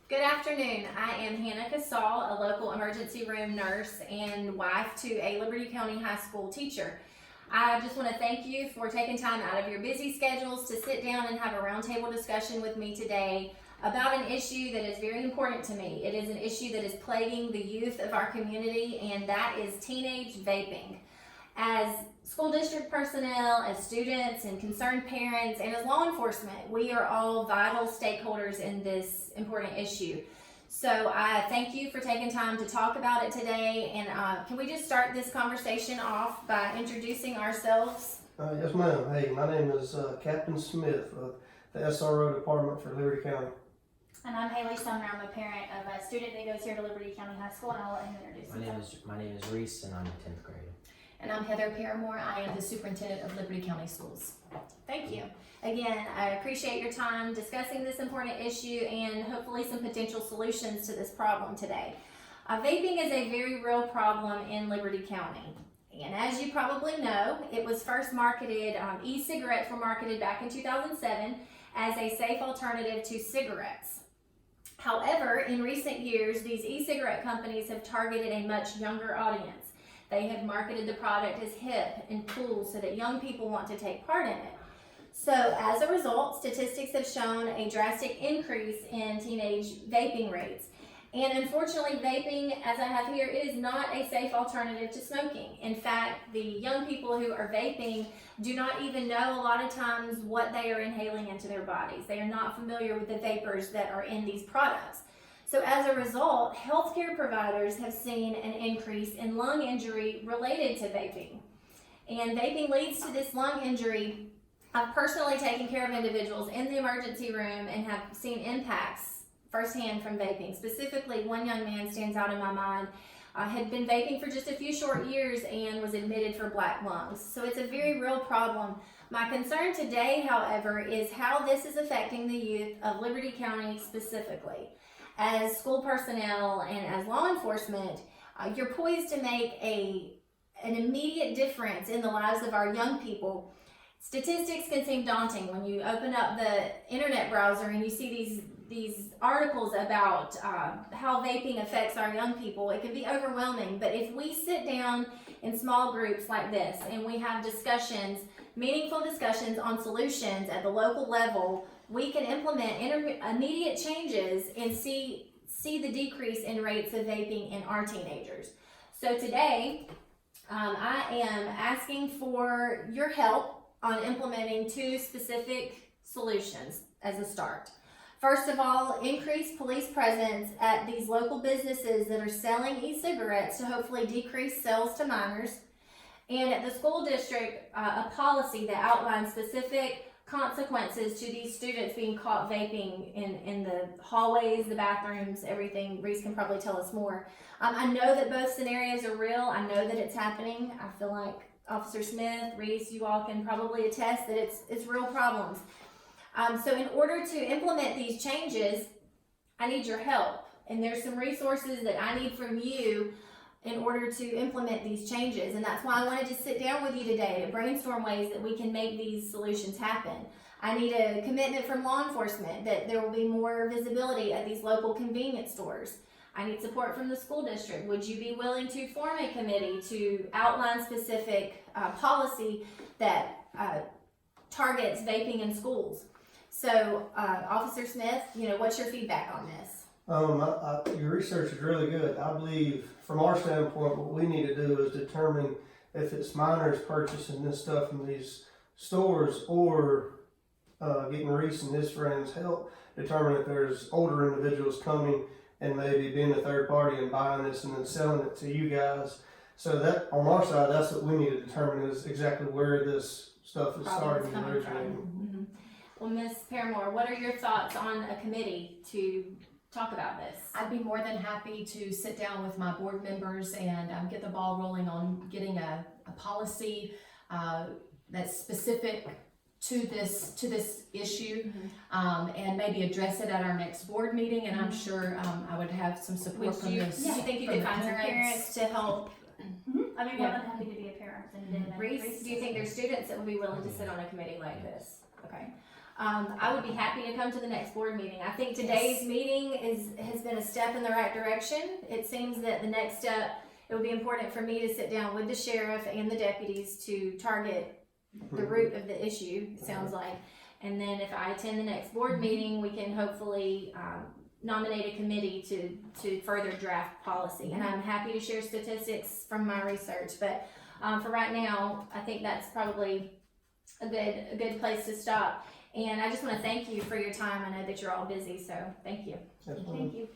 Good afternoon. I am Hannah Causseaux, a local emergency room nurse and wife to a Liberty County High School teacher. I just want to thank you for taking time out of your busy schedules to sit down and have a roundtable discussion with me today about an issue that is very important to me. It is an issue that is plaguing the youth of our community, and that is teenage vaping. As school district personnel, as students and concerned parents, and as law enforcement, we are all vital stakeholders in this important issue. So I thank you for taking time to talk about it today, and can we just start this conversation off by introducing ourselves? Yes, ma'am. Hey, my name is Captain Smith of the SRO Department for Liberty County. And I'm Haley Sumner. I'm a parent of a student that goes here to Liberty County High School, and I'll let him introduce himself. My name is Reese, and I'm in 10th grade. And I'm Heather Paramore. I am the superintendent of Liberty County Schools. Thank you. Again, I appreciate your time discussing this important issue and hopefully some potential solutions to this problem today. Vaping is a very real problem in Liberty County. And as you probably know, it was first marketed, e-cigarettes were marketed back in 2007 as a safe alternative to cigarettes. However, in recent years, these e-cigarette companies have targeted a much younger audience. They have marketed the product as hip and cool so that young people want to take part in it. So as a result, statistics have shown a drastic increase in teenage vaping rates. And unfortunately, vaping, as I have here, it is not a safe alternative to smoking. In fact, the young people who are vaping do not even know a lot of times what they are inhaling into their bodies. They are not familiar with the vapors that are in these products. So as a result, healthcare providers have seen an increase in lung injury related to vaping. And vaping leads to this lung injury. I've personally taken care of individuals in the emergency room and have seen impacts firsthand from vaping. Specifically, one young man stands out in my mind, had been vaping for just a few short years and was admitted for black lungs. So it's a very real problem. My concern today, however, is how this is affecting the youth of Liberty County specifically. As school personnel and as law enforcement, you're poised to make an immediate difference in the lives of our young people. Statistics can seem daunting when you open up the internet browser and you see these articles about how vaping affects our young people. It can be overwhelming, but if we sit down in small groups like this and we have discussions, meaningful discussions on solutions at the local level, we can implement immediate changes and see the decrease in rates of vaping in our teenagers. So today, I am asking for your help on implementing two specific solutions as a start. First of all, increase police presence at these local businesses that are selling e-cigarettes to hopefully decrease sales to minors. And at the school district, a policy that outlines specific consequences to these students being caught vaping in the hallways, the bathrooms, everything. Reese can probably tell us more. I know that both scenarios are real. I know that it's happening. I feel like Officer Smith, Reese, you all can probably attest that it's real problems. So in order to implement these changes, I need your help. And there's some resources that I need from you in order to implement these changes. And that's why I wanted to sit down with you today to brainstorm ways that we can make these solutions happen. I need a commitment from law enforcement that there will be more visibility at these local convenience stores. I need support from the school district. Would you be willing to form a committee to outline specific policy that targets vaping in schools? So, Officer Smith, what's your feedback on this? Your research is really good. I believe from our standpoint, what we need to do is determine if it's minors purchasing this stuff from these stores or getting Reese and his friends help determine if there's older individuals coming and maybe being a third party and buying this and then selling it to you guys. So that on our side, that's what we need to determine is exactly where this stuff is starting and originating. Mm-hmm. Well, Ms. Paramore, what are your thoughts on a committee to talk about this? I'd be more than happy to sit down with my board members and get the ball rolling on getting a policy that's specific to this issue, and maybe address it at our next board meeting. And I'm sure I would have some support from this. Do you think you could find some parents to help? I'd be more than happy to be a parent representative. Reese, do you think there's students that would be willing to sit on a committee like this? Okay. I would be happy to come to the next board meeting. I think today's meeting has been a step in the right direction. It seems that the next step, it would be important for me to sit down with the sheriff and the deputies to target the root of the issue, it sounds like. And then if I attend the next board meeting, we can hopefully nominate a committee to further draft policy. And I'm happy to share statistics from my research, but for right now, I think that's probably a good place to stop. And I just want to thank you for your time. I know that you're all busy, so thank you. That's fine. Thank you.